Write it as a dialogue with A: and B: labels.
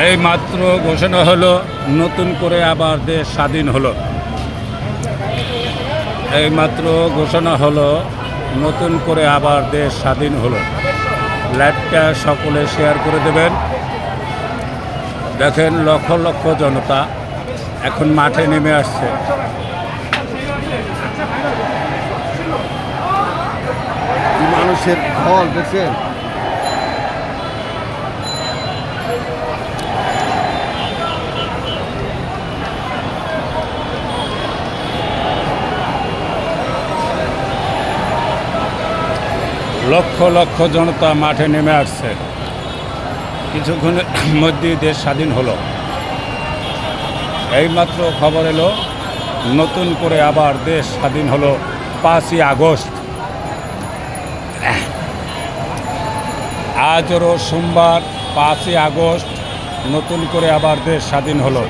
A: এই মাত্র ঘোষণা হলো নতুন করে আবার দেশ স্বাধীন হলো। এই মাত্র ঘোষণা হলো নতুন করে আবার দেশ স্বাধীন হলো। লাইভটা সকলে শেয়ার করে দেবেন। দেখেন লক্ষ লক্ষ জনতা এখন মাঠে নেমে আসছে।
B: মানুষের ঢল দেখছেন।
A: লক্ষ লক্ষ জনতা মাঠে নেমে আসছে। কিছুক্ষণের মধ্যেই দেশ স্বাধীন হলো। এইমাত্র খবর এলো নতুন করে আবার দেশ স্বাধীন হলো 5ই আগস্ট। আজও সোমবার 5ই আগস্ট নতুন করে আবার দেশ স্বাধীন হলো।